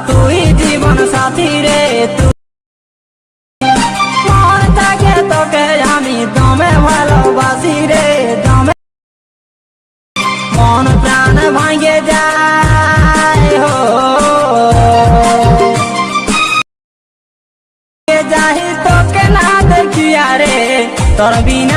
তুই জীবন সাথী রে, মন থাকে তোকে আমি দমে ভালোবাসি রে, দমে মন প্রাণ ভাঙে যায় হো যাই তোকে না দেখিয়া রে, তোর বিনা